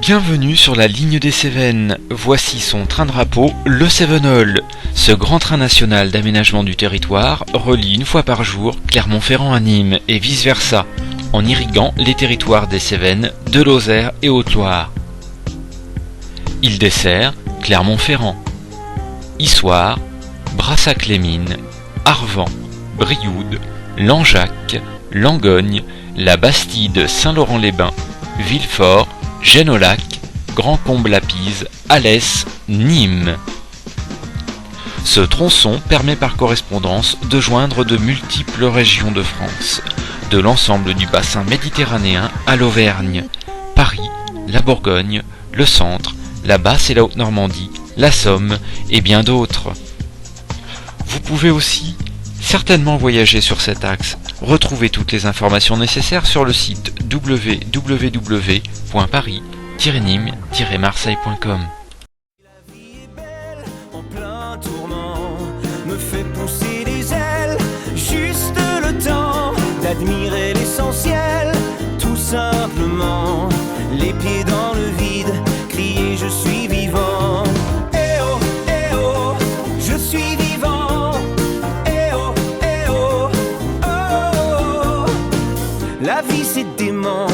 Bienvenue sur la ligne des Cévennes. Voici son train-drapeau, le Cévenol. Ce grand train national d'aménagement du territoire relie une fois par jour Clermont-Ferrand à Nîmes et vice-versa, en irriguant les territoires des Cévennes, de Lozère et Haute-Loire. Il dessert Clermont-Ferrand, Issoire, Brassac-les-Mines, Arvent, Brioude, Langeac, Langogne, la Bastide Saint-Laurent-les-Bains, Villefort, Gênes-au-Lac, Grand-Combe-la-Pise, Alès, Nîmes. Ce tronçon permet par correspondance de joindre de multiples régions de France, de l'ensemble du bassin méditerranéen à l'Auvergne, Paris, la Bourgogne, le centre, la Basse et la Haute-Normandie, la Somme et bien d'autres. Vous pouvez aussi certainement voyager sur cet axe. Retrouvez toutes les informations nécessaires sur le site www.paris-nîmes-marseille.com. La vie est belle, en plein tournant, me fait pousser des ailes, juste le temps d'admirer l'essentiel, tout simplement, les pieds dans le vide, crier je suis vivant. Eh oh, je suis vivant. Eh oh, oh, oh. La vie c'est dément.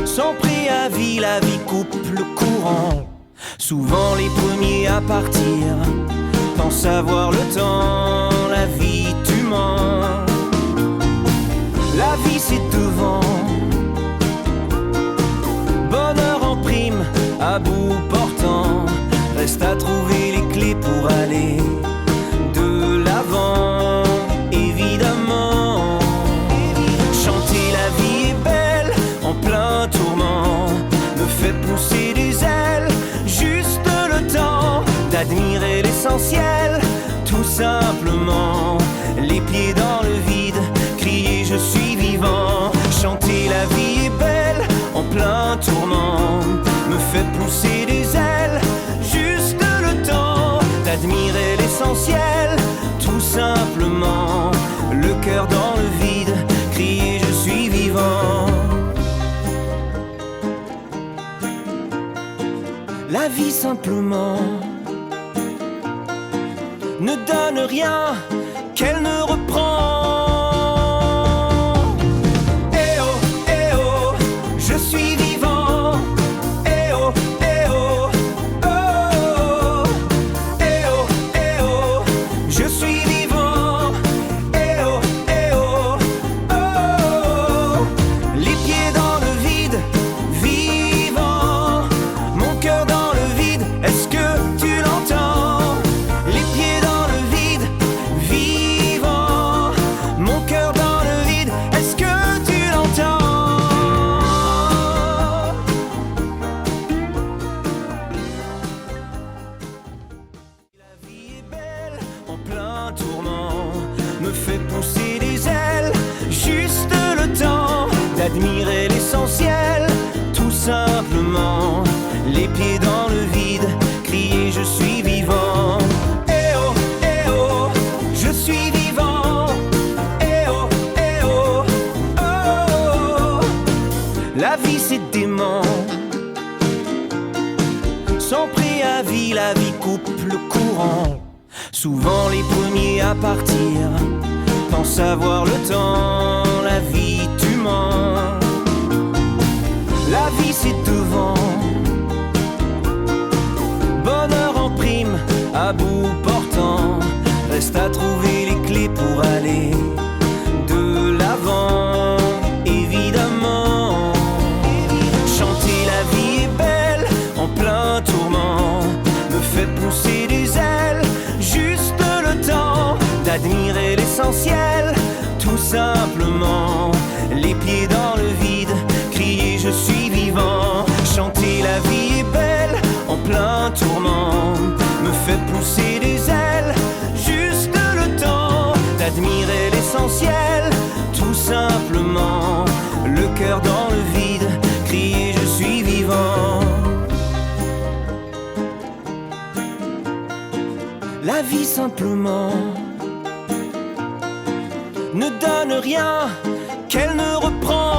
Sans préavis, la vie coupe le courant. Souvent les premiers à partir, pense avoir le temps. La vie tu mens. La vie c'est devant. Bonheur en prime, à bout portant. Reste à trouver les clés pour aller de l'avant. Évidemment, chanter la vie est belle, en plein tourment, me fait pousser des ailes, juste le temps d'admirer l'essentiel, tout simplement, les pieds dans le vide, crier je suis vivant. Chanter la vie est belle, en plein tourment, me fait pousser des ailes, juste le temps d'admirer l'essentiel, tout simplement, le cœur dans le vide, crier je suis vivant. La vie simplement ne donne rien qu'elle ne reprend. Eh oh, je suis vivant. Eh oh, oh, oh. Eh oh, je suis vivant. Eh oh, oh. Les pieds dans le vide, vivant. Mon cœur dans le vide, est-ce que tu l'entends? Les pieds dans le vide, vivant. Mon cœur dans le vide, est-ce que tu l'entends? La vie est belle, en plein tourment, me fait pousser des ailes, juste le temps d'admirer l'essentiel, tout simplement, les pieds dans le vide, crier je suis vivant. Eh oh, je suis vivant. Eh oh, oh, oh. La vie c'est dément. Sans préavis, la vie coupe le courant. Souvent les premiers à partir, pense avoir le temps. La vie tu mens. La vie c'est devant. Bonheur en prime, à bout portant. Reste à trouver les clés pour aller de l'avant. Évidemment, chanter la vie est belle, en plein tourment, me fait pousser des ailes, juste le temps d'admirer l'essentiel, tout simplement, les pieds dans le vide, crier je suis vivant. Chanter la vie est belle, en plein tourment, me fait pousser des ailes, juste le temps d'admirer l'essentiel, tout simplement, le cœur dans le vide, crier je suis vivant. La vie simplement ne donne rien qu'elle ne reprend.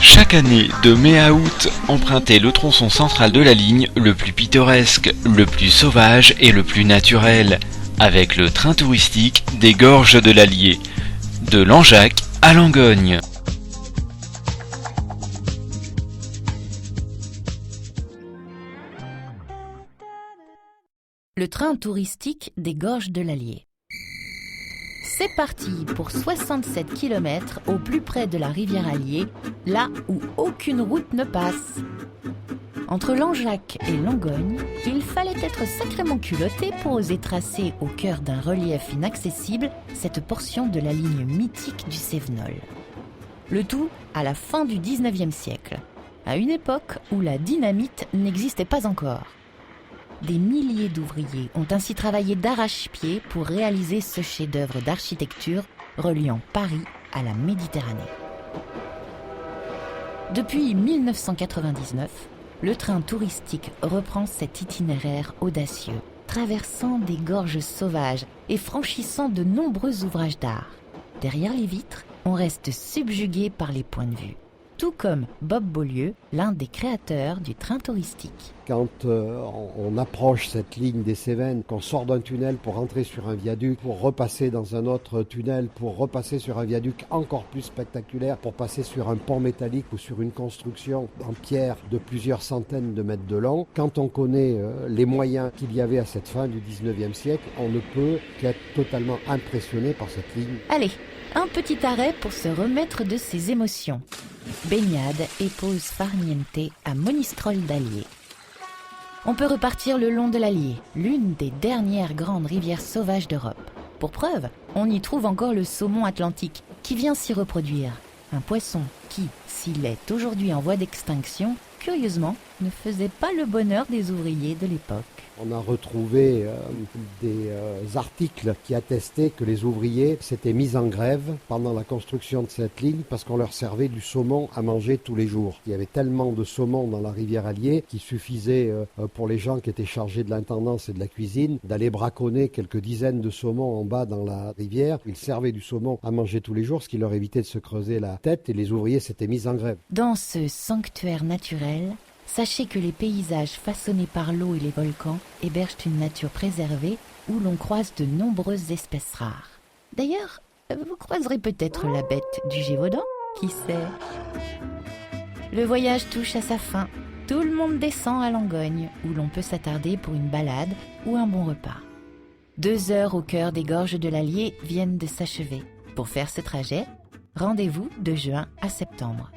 Chaque année, de mai à août, empruntez le tronçon central de la ligne le plus pittoresque, le plus sauvage et le plus naturel, avec le train touristique des Gorges de l'Allier, de Langeac à Langogne. Le train touristique des Gorges de l'Allier. C'est parti pour 67 km au plus près de la rivière Allier, là où aucune route ne passe. Entre Langeac et Langogne, il fallait être sacrément culotté pour oser tracer au cœur d'un relief inaccessible cette portion de la ligne mythique du Cévenol. Le tout à la fin du 19e siècle, à une époque où la dynamite n'existait pas encore. Des milliers d'ouvriers ont ainsi travaillé d'arrache-pied pour réaliser ce chef-d'œuvre d'architecture reliant Paris à la Méditerranée. Depuis 1999, le train touristique reprend cet itinéraire audacieux, traversant des gorges sauvages et franchissant de nombreux ouvrages d'art. Derrière les vitres, on reste subjugué par les points de vue. Tout comme Bob Beaulieu, l'un des créateurs du train touristique. Quand on approche cette ligne des Cévennes, qu'on sort d'un tunnel pour entrer sur un viaduc, pour repasser dans un autre tunnel, pour repasser sur un viaduc encore plus spectaculaire, pour passer sur un pont métallique ou sur une construction en pierre de plusieurs centaines de mètres de long, quand on connaît les moyens qu'il y avait à cette fin du 19e siècle, on ne peut qu'être totalement impressionné par cette ligne. Allez, un petit arrêt pour se remettre de ses émotions. Baignade et pause farniente à Monistrol d'Allier. On peut repartir le long de l'Allier, l'une des dernières grandes rivières sauvages d'Europe. Pour preuve, on y trouve encore le saumon atlantique qui vient s'y reproduire. Un poisson qui, s'il est aujourd'hui en voie d'extinction, curieusement, ne faisait pas le bonheur des ouvriers de l'époque. On a retrouvé des articles qui attestaient que les ouvriers s'étaient mis en grève pendant la construction de cette ligne parce qu'on leur servait du saumon à manger tous les jours. Il y avait tellement de saumon dans la rivière Allier qu'il suffisait pour les gens qui étaient chargés de l'intendance et de la cuisine d'aller braconner quelques dizaines de saumons en bas dans la rivière. Ils servaient du saumon à manger tous les jours, ce qui leur évitait de se creuser la tête, et les ouvriers s'étaient mis en grève. Dans ce sanctuaire naturel, sachez que les paysages façonnés par l'eau et les volcans hébergent une nature préservée où l'on croise de nombreuses espèces rares. D'ailleurs, vous croiserez peut-être la bête du Gévaudan, qui sait. Le voyage touche à sa fin. Tout le monde descend à Langogne, où l'on peut s'attarder pour une balade ou un bon repas. 2 heures au cœur des gorges de l'Allier viennent de s'achever. Pour faire ce trajet, rendez-vous de juin à septembre.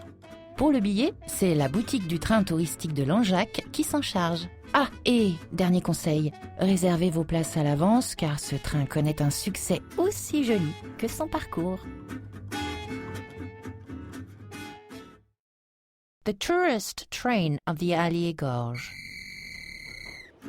Pour le billet, c'est la boutique du train touristique de Langeac qui s'en charge. Ah, et dernier conseil, réservez vos places à l'avance car ce train connaît un succès aussi joli que son parcours. The tourist train of the Allier Gorge.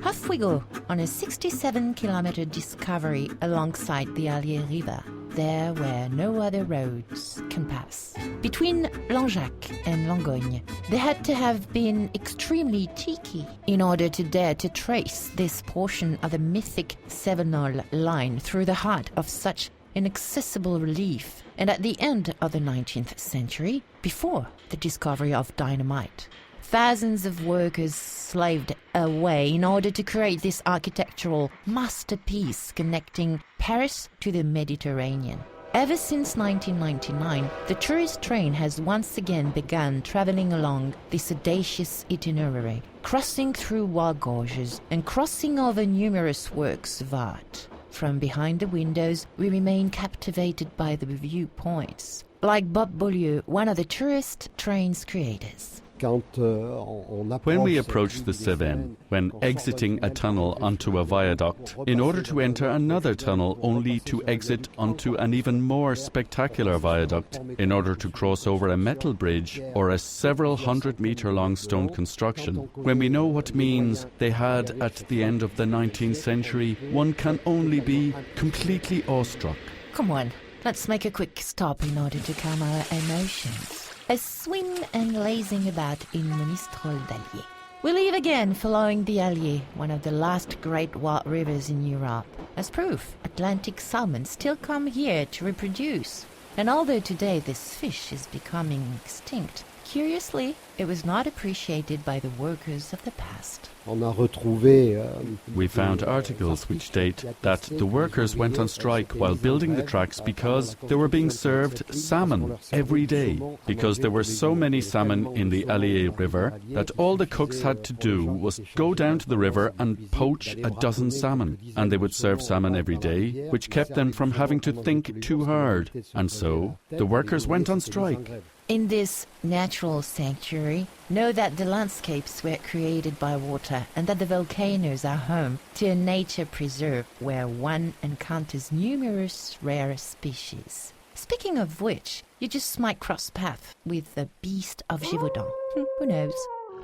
Off we go on a 67-kilometer discovery alongside the Allier River, there where no other roads can pass. Between Langeac and Langogne, they had to have been extremely cheeky in order to dare to trace this portion of the mythic Cévenol line through the heart of such inaccessible relief, and at the end of the 19th century, before the discovery of dynamite. Thousands of workers slaved away in order to create this architectural masterpiece connecting Paris to the Mediterranean. Ever since 1999, the tourist train has once again begun traveling along this audacious itinerary, crossing through wild gorges and crossing over numerous works of art. From behind the windows, we remain captivated by the viewpoints, like Bob Beaulieu, one of the tourist train's creators. When we approach the Cévennes, when exiting a tunnel onto a viaduct, in order to enter another tunnel only to exit onto an even more spectacular viaduct, in order to cross over a metal bridge or a several 100-meter-long stone construction, when we know what means they had at the end of the 19th century, one can only be completely awestruck. Come on, let's make a quick stop in order to calm our emotions. A swim and lazing about in Monistrol d'Allier. We leave again following the Allier, one of the last great wild rivers in Europe. As proof, Atlantic salmon still come here to reproduce. And although today this fish is becoming extinct, Curiously, it was not appreciated by the workers of the past. On a retrouvé, We found articles which state that the workers went on strike while building the tracks because they were being served salmon every day, because there were so many salmon in the Allier River that all the cooks had to do was go down to the river and poach a dozen salmon, and they would serve salmon every day, which kept them from having to think too hard, and so the workers went on strike. In this natural sanctuary, know that the landscapes were created by water and that the volcanoes are home to a nature preserve where one encounters numerous rare species. Speaking of which, you just might cross paths with the beast of Gévaudan. Who knows?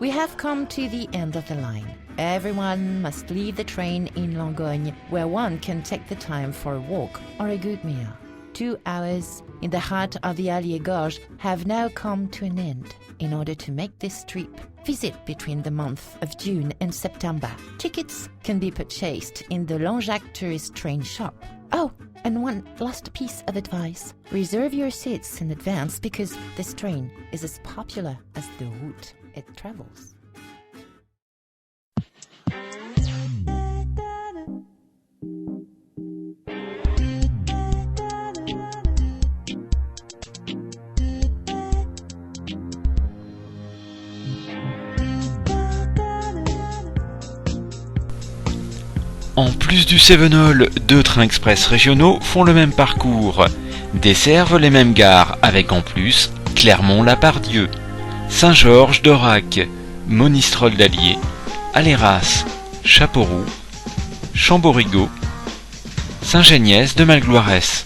We have come to the end of the line. Everyone must leave the train in Langogne, where one can take the time for a walk or a good meal. 2 hours in the heart of the Allier Gorge have now come to an end. In order to make this trip, visit between the month of June and September. Tickets can be purchased in the Langeac tourist train shop. Oh, and one last piece of advice. Reserve your seats in advance because this train is as popular as the route it travels. En plus du Cévenol, 2 trains express régionaux font le même parcours, desservent les mêmes gares avec en plus Clermont-la-Pardieu, Saint-Georges d'Aurac, Monistrol d'Allier, Aléras, Chapauroux, Chamborigot, Saint-Géniès de Malgloirès.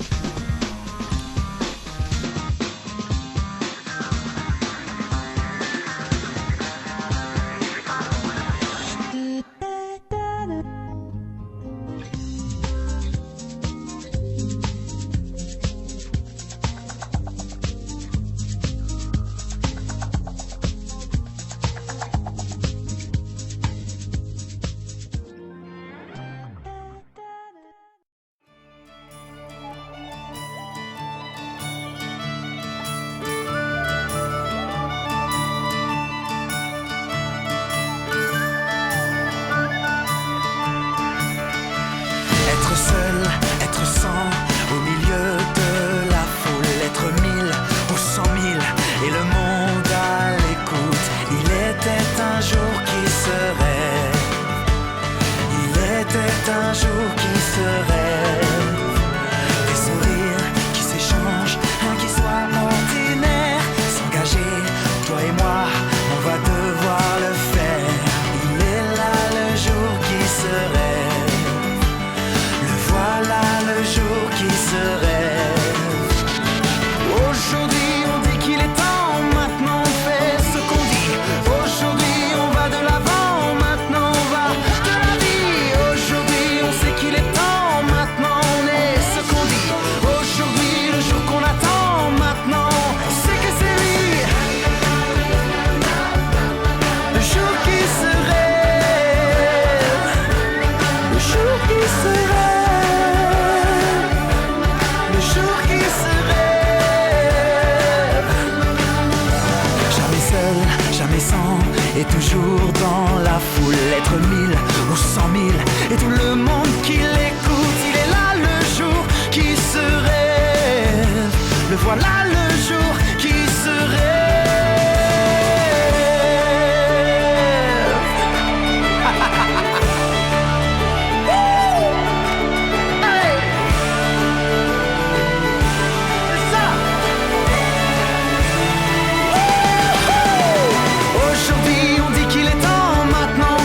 Et toujours dans la foule, être 1000 ou 100 000, et tout le monde qui l'écoute, il est là le jour qui se rêve, le voilà le jour qui se rêve.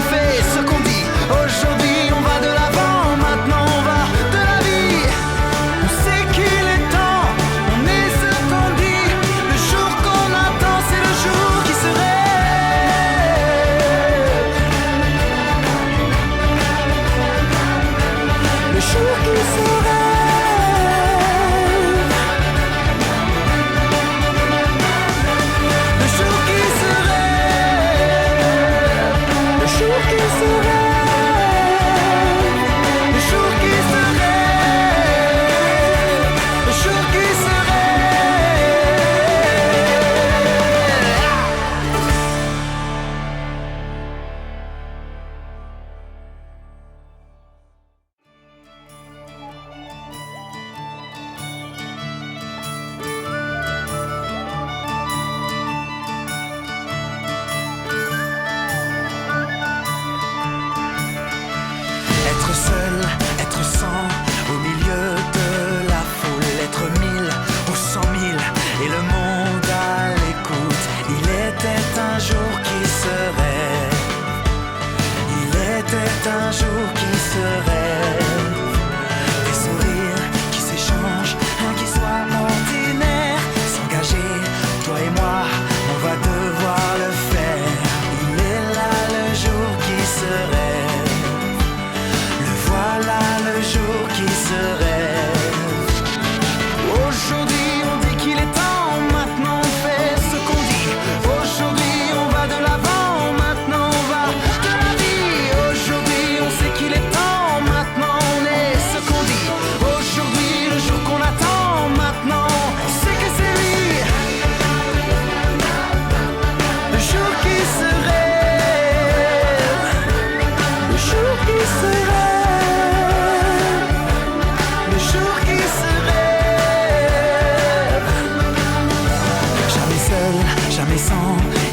On est ce qu'on dit.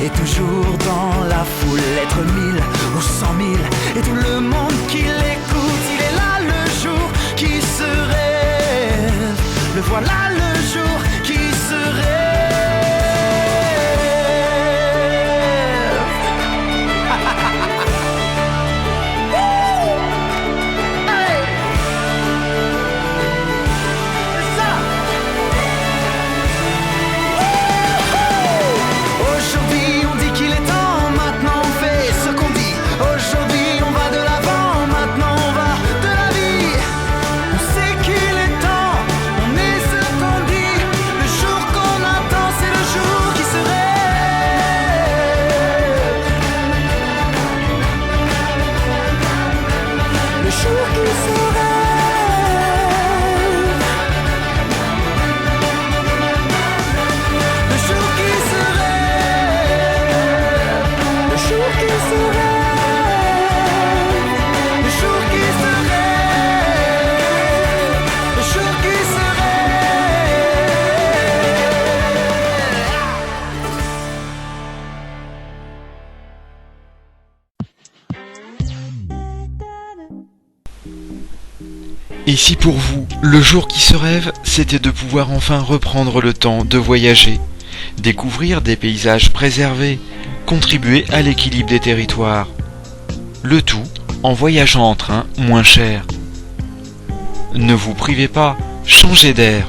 Et toujours dans la foule, être 1000 ou 100 000, et tout le monde qui l'écoute. Il est là le jour qui se rêve, le voilà le jour qui se rêve. Et si pour vous, le jour qui se rêve, c'était de pouvoir enfin reprendre le temps de voyager, découvrir des paysages préservés, contribuer à l'équilibre des territoires. Le tout en voyageant en train moins cher. Ne vous privez pas, changez d'air.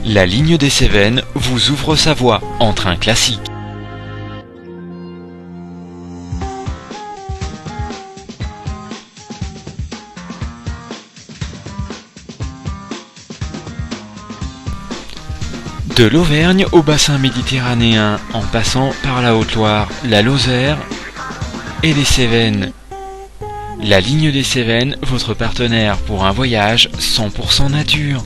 La ligne des Cévennes vous ouvre sa voie en train classique. De l'Auvergne au bassin méditerranéen, en passant par la Haute-Loire, la Lozère et les Cévennes. La ligne des Cévennes, votre partenaire pour un voyage 100% nature.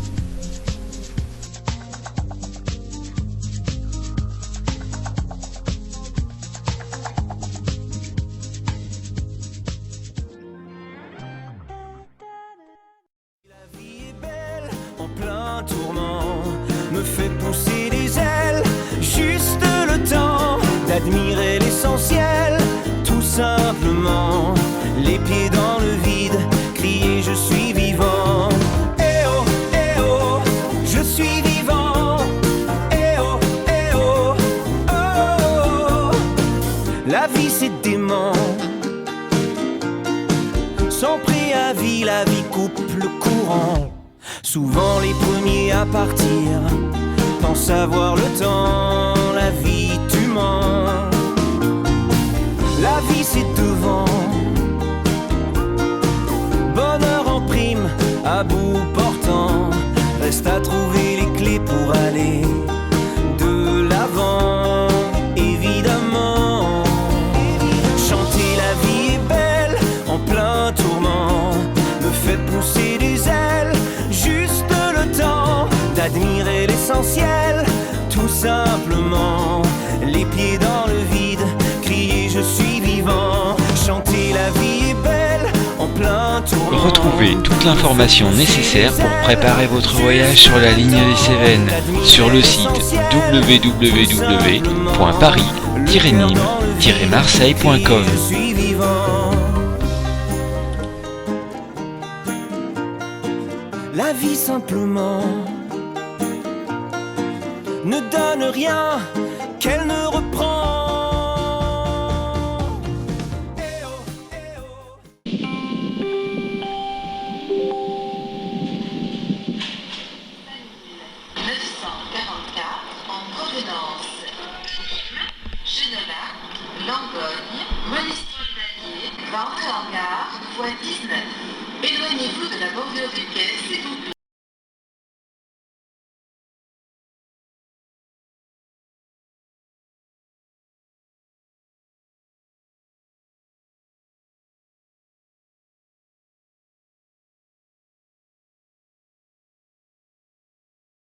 La vie est belle en plein tourment, me fait pousser des ailes, juste le temps d'admirer l'essentiel, tout simplement, les pieds dans le vide, crier je suis vivant. Eh oh, je suis vivant. Eh oh, oh, oh. La vie c'est dément, sans préavis la vie coupe le courant. Souvent les premiers à partir pensent avoir le temps. La vie tu mens, la vie c'est devant. Bonheur en prime, à bout portant, reste à trouver les clés pour aller de l'avant. Évidemment, chanter la vie est belle en plein tourment, me fait pousser des ailes, juste le temps d'admirer l'essentiel, tout simplement, les pieds dans le vide, crier je suis vivant. Chanter la vie est belle en plein tourment. Retrouvez toute l'information nécessaire pour préparer votre voyage sur la ligne des Cévennes sur le site www.paris-nîmes-marseille.com. Je suis vivant. La vie simplement ne donne rien qu'elle ne reprend. Eh oh, eh oh. 944 en provenance. Genolac, Langogne, Monistrol-Vanier va entrer en gare, voie 19. Éloignez-vous de la bordure du quai, s'il vous plaît.